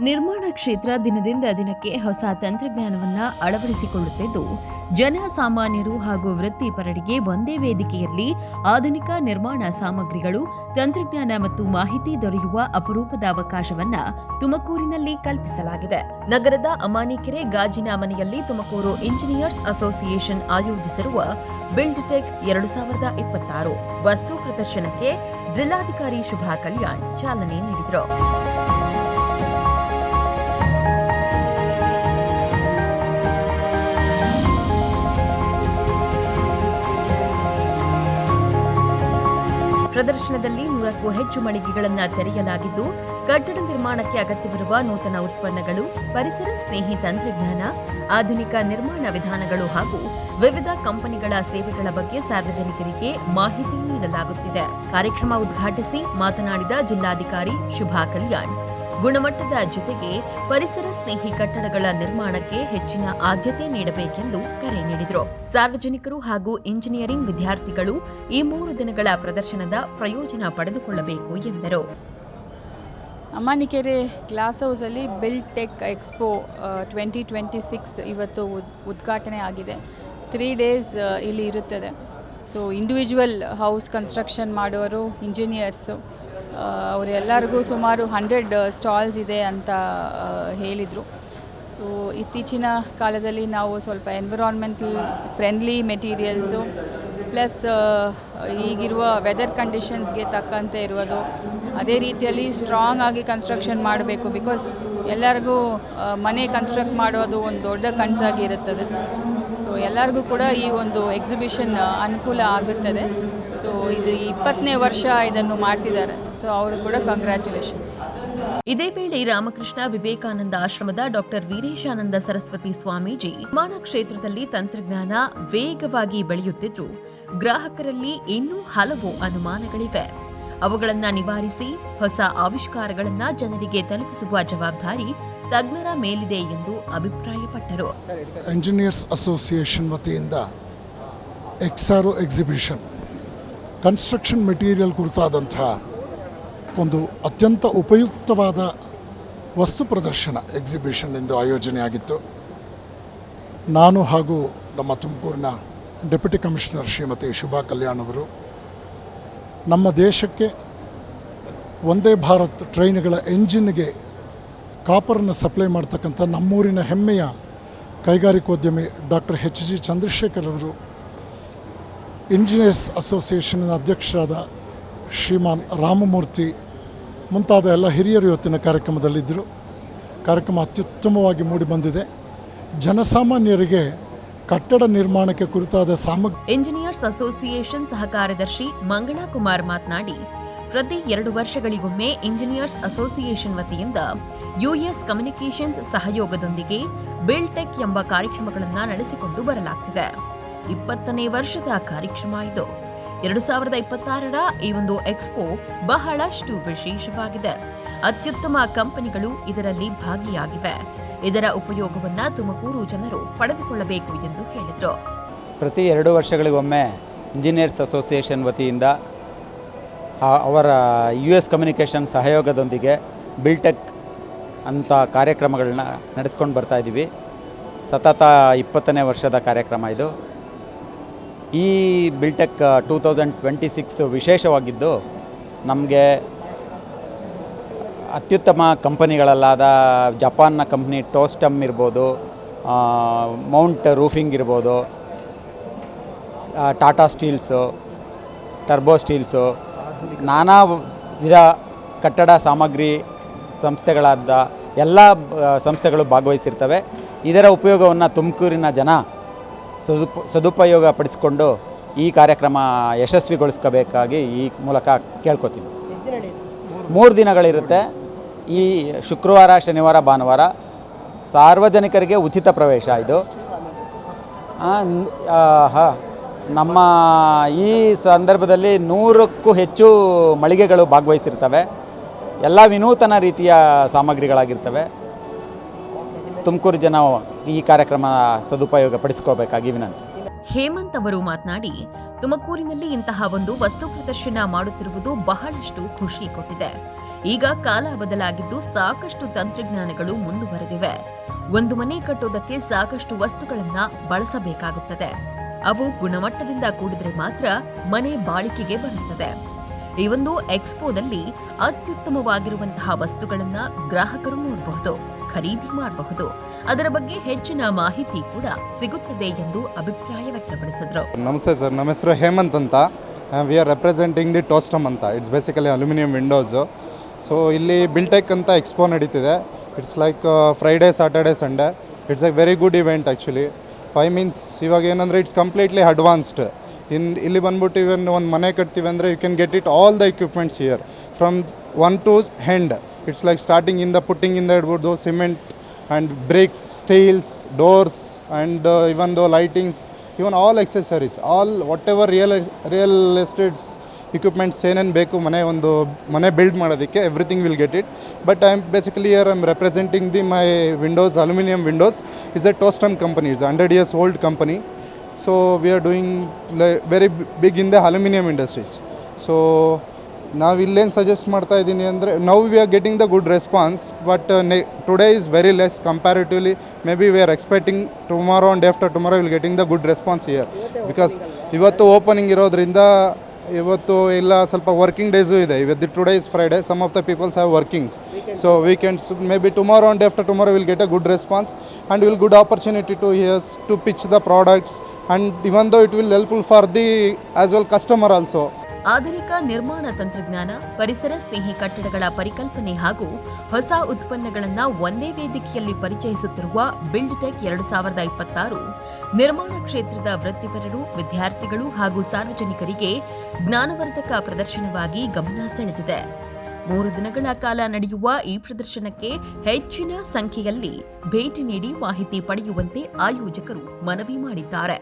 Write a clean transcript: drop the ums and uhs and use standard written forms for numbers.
ನಿರ್ಮಾಣ ಕ್ಷೇತ್ರ ದಿನದಿಂದ ದಿನಕ್ಕೆ ಹೊಸ ತಂತ್ರಜ್ಞಾನವನ್ನು ಅಳವಡಿಸಿಕೊಳ್ಳುತ್ತಿದ್ದು, ಜನಸಾಮಾನ್ಯರು ಹಾಗೂ ವೃತ್ತಿಪರರಿಗೆ ಒಂದೇ ವೇದಿಕೆಯಲ್ಲಿ ಆಧುನಿಕ ನಿರ್ಮಾಣ ಸಾಮಗ್ರಿಗಳು, ತಂತ್ರಜ್ಞಾನ ಮತ್ತು ಮಾಹಿತಿ ದೊರೆಯುವ ಅಪರೂಪದ ಅವಕಾಶವನ್ನ ತುಮಕೂರಿನಲ್ಲಿ ಕಲ್ಪಿಸಲಾಗಿದೆ. ನಗರದ ಅಮಾನಿಕೆರೆ ಗಾಜಿನ ಮನೆಯಲ್ಲಿ ತುಮಕೂರು ಇಂಜಿನಿಯರ್ಸ್ ಅಸೋಸಿಯೇಷನ್ ಆಯೋಜಿಸಿರುವ ಬಿಲ್ಡ್ ಟೆಕ್ 2026 ವಸ್ತು ಪ್ರದರ್ಶನಕ್ಕೆ ಜಿಲ್ಲಾಧಿಕಾರಿ ಶುಭಾ ಕಲ್ಯಾಣ್ ಚಾಲನೆ ನೀಡಿದರು. ಪ್ರದರ್ಶನದಲ್ಲಿ 100ಕ್ಕೂ ಹೆಚ್ಚು ಮಳಿಗೆಗಳನ್ನು ತೆರೆಯಲಾಗಿದ್ದು, ಕಟ್ಟಡ ನಿರ್ಮಾಣಕ್ಕೆ ಅಗತ್ಯವಿರುವ ನೂತನ ಉತ್ಪನ್ನಗಳು, ಪರಿಸರ ಸ್ನೇಹಿ ತಂತ್ರಜ್ಞಾನ, ಆಧುನಿಕ ನಿರ್ಮಾಣ ವಿಧಾನಗಳು ಹಾಗೂ ವಿವಿಧ ಕಂಪನಿಗಳ ಸೇವೆಗಳ ಬಗ್ಗೆ ಸಾರ್ವಜನಿಕರಿಗೆ ಮಾಹಿತಿ ನೀಡಲಾಗುತ್ತಿದೆ. ಕಾರ್ಯಕ್ರಮ ಉದ್ಘಾಟಿಸಿ ಮಾತನಾಡಿದ ಜಿಲ್ಲಾಧಿಕಾರಿ ಶುಭಾ ಕಲ್ಯಾಣ್, ಗುಣಮಟ್ಟದ ಜೊತೆಗೆ ಪರಿಸರ ಸ್ನೇಹಿ ಕಟ್ಟಡಗಳ ನಿರ್ಮಾಣಕ್ಕೆ ಹೆಚ್ಚಿನ ಆದ್ಯತೆ ನೀಡಬೇಕೆಂದು ಕರೆ ನೀಡಿದರು. ಸಾರ್ವಜನಿಕರು ಹಾಗೂ ಇಂಜಿನಿಯರಿಂಗ್ ವಿದ್ಯಾರ್ಥಿಗಳು ಈ 3 ದಿನಗಳ ಪ್ರದರ್ಶನದ ಪ್ರಯೋಜನ ಪಡೆದುಕೊಳ್ಳಬೇಕು ಎಂದರು. ಅಮಾನಿಕೆರೆ ಗ್ಲಾಸ್ ಹೌಸಲ್ಲಿ ಬಿಲ್ಡ್ ಟೆಕ್ ಎಕ್ಸ್ಪೋ 2026 ಇವತ್ತು ಉದ್ಘಾಟನೆ ಆಗಿದೆ. 3 ಡೇಸ್ ಇಲ್ಲಿ ಇರುತ್ತದೆ. ಸೊ ಇಂಡಿವಿಜುವಲ್ ಹೌಸ್ ಕನ್ಸ್ಟ್ರಕ್ಷನ್ ಮಾಡೋರು, ಇಂಜಿನಿಯರ್ಸು, ಅವರೆಲ್ಲರಿಗೂ ಸುಮಾರು 100 ಸ್ಟಾಲ್ಸ್ ಇದೆ ಅಂತ ಹೇಳಿದರು. ಸೊ ಇತ್ತೀಚಿನ ಕಾಲದಲ್ಲಿ ನಾವು ಸ್ವಲ್ಪ ಎನ್ವಿರಾನ್ಮೆಂಟಲ್ ಫ್ರೆಂಡ್ಲಿ ಮೆಟೀರಿಯಲ್ಸು ಪ್ಲಸ್ ಈಗಿರುವ ವೆದರ್ ಕಂಡೀಷನ್ಸ್ಗೆ ತಕ್ಕಂತೆ ಇರುವುದು, ಅದೇ ರೀತಿಯಲ್ಲಿ ಸ್ಟ್ರಾಂಗ್ ಆಗಿ ಕನ್ಸ್ಟ್ರಕ್ಷನ್ ಮಾಡಬೇಕು. ಬಿಕಾಸ್ ಎಲ್ಲರಿಗೂ ಮನೆ ಕನ್ಸ್ಟ್ರಕ್ಟ್ ಮಾಡೋದು ಒಂದು ದೊಡ್ಡ ಕನಸಾಗಿ ಇರುತ್ತದೆ. ಸೊ ಎಲ್ಲರಿಗೂ ಕೂಡ ಈ ಒಂದು ಎಕ್ಸಿಬಿಷನ್ ಅನುಕೂಲ ಆಗುತ್ತದೆ. ಸೊ ಇದು 20ನೇ ವರ್ಷ ಇದನ್ನು ಮಾಡ್ತಿದ್ದಾರೆ. ಸೊ ಅವರು ಕೂಡ ಕಂಗ್ರ್ಯಾಚುಲೇಷನ್ಸ್. ಇದೇ ವೇಳೆ ರಾಮಕೃಷ್ಣ ವಿವೇಕಾನಂದ ಆಶ್ರಮದ ಡಾಕ್ಟರ್ ವೀರೇಶಾನಂದ ಸರಸ್ವತಿ ಸ್ವಾಮೀಜಿ, ನಿರ್ಮಾಣ ಕ್ಷೇತ್ರದಲ್ಲಿ ತಂತ್ರಜ್ಞಾನ ವೇಗವಾಗಿ ಬೆಳೆಯುತ್ತಿದ್ದು, ಗ್ರಾಹಕರಲ್ಲಿ ಇನ್ನೂ ಹಲವು ಅನುಮಾನಗಳಿವೆ. ಅವುಗಳನ್ನು ನಿವಾರಿಸಿ ಹೊಸ ಆವಿಷ್ಕಾರಗಳನ್ನು ಜನರಿಗೆ ತಲುಪಿಸುವ ಜವಾಬ್ದಾರಿ ತಜ್ಞರ ಮೇಲಿದೆ ಎಂದು ಅಭಿಪ್ರಾಯಪಟ್ಟರು. ಇಂಜಿನಿಯರ್ಸ್ ಅಸೋಸಿಯೇಷನ್ ವತಿಯಿಂದ ಎಕ್ಸಾರೋ ಎಕ್ಸಿಬಿಷನ್ ಕನ್ಸ್ಟ್ರಕ್ಷನ್ ಮೆಟೀರಿಯಲ್ ಕುರಿತಾದಂತಹ ಒಂದು ಅತ್ಯಂತ ಉಪಯುಕ್ತವಾದ ವಸ್ತು ಪ್ರದರ್ಶನ ಎಕ್ಸಿಬಿಷನ್ ಎಂದು ಆಯೋಜನೆಯಾಗಿತ್ತು. ನಾನು ಹಾಗೂ ನಮ್ಮ ತುಮಕೂರಿನ ಡೆಪ್ಯೂಟಿ ಕಮಿಷನರ್ ಶ್ರೀಮತಿ ಶುಭಾ ಕಲ್ಯಾಣ್ ಅವರು ನಮ್ಮ ದೇಶಕ್ಕೆ ವಂದೇ ಭಾರತ್ ಟ್ರೈನ್ಗಳ ಎಂಜಿನ್ಗೆ ಕಾಪರನ್ನು ಸಪ್ಲೈ ಮಾಡ್ತಕ್ಕಂಥ ನಮ್ಮೂರಿನ ಹೆಮ್ಮೆಯ ಕೈಗಾರಿಕೋದ್ಯಮಿ ಡಾಕ್ಟರ್ HG ಚಂದ್ರಶೇಖರ್ ಅವರು, ಇಂಜಿನಿಯರ್ಸ್ ಅಸೋಸಿಯೇಷನ್ನ ಅಧ್ಯಕ್ಷರಾದ ಶ್ರೀಮಾನ್ ರಾಮಮೂರ್ತಿ ಮುಂತಾದ ಎಲ್ಲ ಹಿರಿಯರು ಇವತ್ತಿನ ಕಾರ್ಯಕ್ರಮದಲ್ಲಿದ್ದರು. ಕಾರ್ಯಕ್ರಮ ಅತ್ಯುತ್ತಮವಾಗಿ ಮೂಡಿಬಂದಿದೆ. ಜನಸಾಮಾನ್ಯರಿಗೆ ಕಟ್ಟಡ ನಿರ್ಮಾಣಕ್ಕೆ ಕುರಿತಾದ ಇಂಜಿನಿಯರ್ಸ್ ಅಸೋಸಿಯೇಷನ್ ಸಹ ಕಾರ್ಯದರ್ಶಿ ಮಂಗಳಾ ಕುಮಾರ್ ಮಾತನಾಡಿ, ಪ್ರತಿ 2 ವರ್ಷಗಳಿಗೊಮ್ಮೆ ಇಂಜಿನಿಯರ್ಸ್ ಅಸೋಸಿಯೇಷನ್ ವತಿಯಿಂದ US ಕಮ್ಯುನಿಕೇಷನ್ಸ್ ಸಹಯೋಗದೊಂದಿಗೆ ಬಿಲ್ಡ್ ಟೆಕ್ ಎಂಬ ಕಾರ್ಯಕ್ರಮಗಳನ್ನು ನಡೆಸಿಕೊಂಡು ಬರಲಾಗ್ತಿದೆ. 20ನೇ ವರ್ಷದ ಕಾರ್ಯಕ್ರಮ ಇದು. 2026ರ ಈ ಒಂದು ಎಕ್ಸ್ಪೋ ಬಹಳಷ್ಟು ವಿಶೇಷವಾಗಿದೆ. ಅತ್ಯುತ್ತಮ ಕಂಪನಿಗಳು ಇದರಲ್ಲಿ ಭಾಗಿಯಾಗಿವೆ. ಇದರ ಉಪಯೋಗವನ್ನ ತುಮಕೂರು ಜನರು ಪಡೆದುಕೊಳ್ಳಬೇಕು ಎಂದು ಹೇಳಿದರು. ಪ್ರತಿ 2 ವರ್ಷಗಳಿಗೊಮ್ಮೆ ಇಂಜಿನಿಯರ್ಸ್ ಅಸೋಸಿಯೇಷನ್ ವತಿಯಿಂದ ಅವರ US ಕಮ್ಯುನಿಕೇಷನ್ ಸಹಯೋಗದೊಂದಿಗೆ ಬಿಲ್ಡ್ ಟೆಕ್ ಅಂತ ಕಾರ್ಯಕ್ರಮಗಳನ್ನ ನಡೆಸ್ಕೊಂಡು ಬರ್ತಾಯಿದ್ದೀವಿ. ಸತತ 20ನೇ ವರ್ಷದ ಕಾರ್ಯಕ್ರಮ ಇದು. ಈ ಬಿಲ್ಡ್ ಟೆಕ್ 2026 ವಿಶೇಷವಾಗಿದ್ದು, ನಮಗೆ ಅತ್ಯುತ್ತಮ ಕಂಪನಿಗಳಲ್ಲಾದ ಜಪಾನ್ನ ಕಂಪ್ನಿ ಟೋಸ್ಟಮ್ ಇರ್ಬೋದು, ಮೌಂಟ್ ರೂಫಿಂಗ್ ಇರ್ಬೋದು, ಟಾಟಾ ಸ್ಟೀಲ್ಸು, ಟರ್ಬೋ ಸ್ಟೀಲ್ಸು, ನಾನಾ ವಿಧ ಕಟ್ಟಡ ಸಾಮಗ್ರಿ ಸಂಸ್ಥೆಗಳಾದ ಎಲ್ಲ ಸಂಸ್ಥೆಗಳು ಭಾಗವಹಿಸಿರ್ತವೆ. ಇದರ ಉಪಯೋಗವನ್ನು ತುಮಕೂರಿನ ಜನ ಸದುಪಯೋಗ ಪಡಿಸಿಕೊಂಡು ಈ ಕಾರ್ಯಕ್ರಮ ಯಶಸ್ವಿಗೊಳಿಸ್ಕೋಬೇಕಾಗಿ ಈ ಮೂಲಕ ಕೇಳ್ಕೊತೀನಿ. 3 ದಿನಗಳಿರುತ್ತೆ. ಈ ಶುಕ್ರವಾರ, ಶನಿವಾರ, ಭಾನುವಾರ ಸಾರ್ವಜನಿಕರಿಗೆ ಉಚಿತ ಪ್ರವೇಶ. ಇದು ನಮ್ಮ ಈ ಸಂದರ್ಭದಲ್ಲಿ 100ಕ್ಕೂ ಹೆಚ್ಚು ಮಳಿಗೆಗಳು ಭಾಗವಹಿಸಿರ್ತವೆ. ಎಲ್ಲ ವಿನೂತನ ರೀತಿಯ ಸಾಮಗ್ರಿಗಳಾಗಿರ್ತವೆ. ತುಮಕೂರು ಜನ ಈ ಕಾರ್ಯಕ್ರಮ ಸದುಪಯೋಗ ಪಡಿಸ್ಕೋಬೇಕಾಗಿ ವಿನಂತಿ. ಹೇಮಂತ್ ಅವರು ಮಾತನಾಡಿ, ತುಮಕೂರಿನಲ್ಲಿ ಇಂತಹ ಒಂದು ವಸ್ತು ಪ್ರದರ್ಶನ ಮಾಡುತ್ತಿರುವುದು ಬಹಳಷ್ಟು ಖುಷಿ ಕೊಟ್ಟಿದೆ. ಈಗ ಕಾಲ ಬದಲಾಗಿದ್ದು ಸಾಕಷ್ಟು ತಂತ್ರಜ್ಞಾನಗಳು ಮುಂದುವರೆದಿವೆ. ಒಂದು ಮನೆ ಕಟ್ಟೋದಕ್ಕೆ ಸಾಕಷ್ಟು ವಸ್ತುಗಳನ್ನ ಬಳಸಬೇಕಾಗುತ್ತದೆ. ಅವು ಗುಣಮಟ್ಟದಿಂದ ಕೂಡಿದ್ರೆ ಮಾತ್ರ ಮನೆ ಬಾಳಿಕೆಗೆ ಬರುತ್ತದೆ. ಈ ಒಂದು ಎಕ್ಸ್ಪೋದಲ್ಲಿ ಅತ್ಯುತ್ತಮವಾಗಿರುವಂತಹ ವಸ್ತುಗಳನ್ನ ಗ್ರಾಹಕರು ನೋಡಬಹುದು, ಖರೀದಿ ಮಾಡಬಹುದು. ಅದರ ಬಗ್ಗೆ ಹೆಚ್ಚಿನ ಮಾಹಿತಿ ಕೂಡ ಸಿಗುತ್ತದೆ ಎಂದು ಅಭಿಪ್ರಾಯ ವ್ಯಕ್ತಪಡಿಸಿದರು. ನಮಸ್ತೆ ಸರ್, ನಮ್ಮ ಹೆಸರು ಹೇಮಂತ್ ಅಂತ. We are representing the Tostem ಅಂತ. It's basically aluminium windows. So ಇಲ್ಲಿ ಬಿಲ್ಟೆಕ್ ಅಂತ ಎಕ್ಸ್ಪೋ ನಡೀತಿದೆ. It's like Friday, Saturday, Sunday. It's a very good event actually. Why means ಇವಾಗ ಏನಂದರೆ ಇಟ್ಸ್ ಕಂಪ್ಲೀಟ್ಲಿ ಅಡ್ವಾನ್ಸ್ಡ್. ಇಲ್ಲಿ ಬಂದ್ಬಿಟ್ಟು ಇವನ್ ಒಂದು ಮನೆ ಕಟ್ತೀವಿ ಅಂದರೆ you can get it all the equipments here from one to end. It's like starting ಇಂದ putting ಇಂದ ಇಡ್ಬೋದು, cement and bricks, steels, doors and even though lightings, even all accessories, all whatever real estates equipments ಏನೇನು ಬೇಕು ಮನೆ build ಮಾಡೋದಕ್ಕೆ, everything will get it. But I am basically here I am representing my windows, aluminium windows is a Tostam company. It's a 100 years old company. So we are doing very big in the aluminum industries. So ನಾವು ಇಲ್ಲೇನು suggest ಮಾಡ್ತಾ ಇದ್ದೀನಿ ಅಂದರೆ, now we are getting the good response, but today is very less comparatively. Maybe we are expecting tomorrow and after tomorrow will getting the good response here. Because ಇವತ್ತು opening ಇರೋದ್ರಿಂದ ಇವತ್ತು ಇಲ್ಲ ಸ್ವಲ್ಪ working days ಇದೆ. ಇವತ್ತು today is Friday, some of the peoples have workings. So weekends, maybe tomorrow and after tomorrow will get a good response and will good opportunity to here's to pitch the products and even though it will helpful for the as well customer also. ಆಧುನಿಕ ನಿರ್ಮಾಣ ತಂತ್ರಜ್ಞಾನ, ಪರಿಸರ ಸ್ನೇಹಿ ಕಟ್ಟಡಗಳ ಪರಿಕಲ್ಪನೆ ಹಾಗೂ ಹೊಸ ಉತ್ಪನ್ನಗಳನ್ನ ಒಂದೇ ವೇದಿಕೆಯಲ್ಲಿ ಪರಿಚಯಿಸುತ್ತಿರುವ ಬಿಲ್ಡ್ ಟೆಕ್ 2026 ನಿರ್ಮಾಣ ಕ್ಷೇತ್ರದ ವೃತ್ತಿಪರರು, ವಿದ್ಯಾರ್ಥಿಗಳು ಹಾಗೂ ಸಾರ್ವಜನಿಕರಿಗೆ ಜ್ಞಾನವರ್ಧಕ ಪ್ರದರ್ಶನವಾಗಿ ಗಮನ ಸೆಳೆದಿದೆ. 3 ದಿನಗಳ ಕಾಲ ನಡೆಯುವ ಈ ಪ್ರದರ್ಶನಕ್ಕೆ ಹೆಚ್ಚಿನ ಸಂಖ್ಯೆಯಲ್ಲಿ ಭೇಟಿ ನೀಡಿ ಮಾಹಿತಿ ಪಡೆಯುವಂತೆ ಆಯೋಜಕರು ಮನವಿ ಮಾಡಿದ್ದಾರೆ.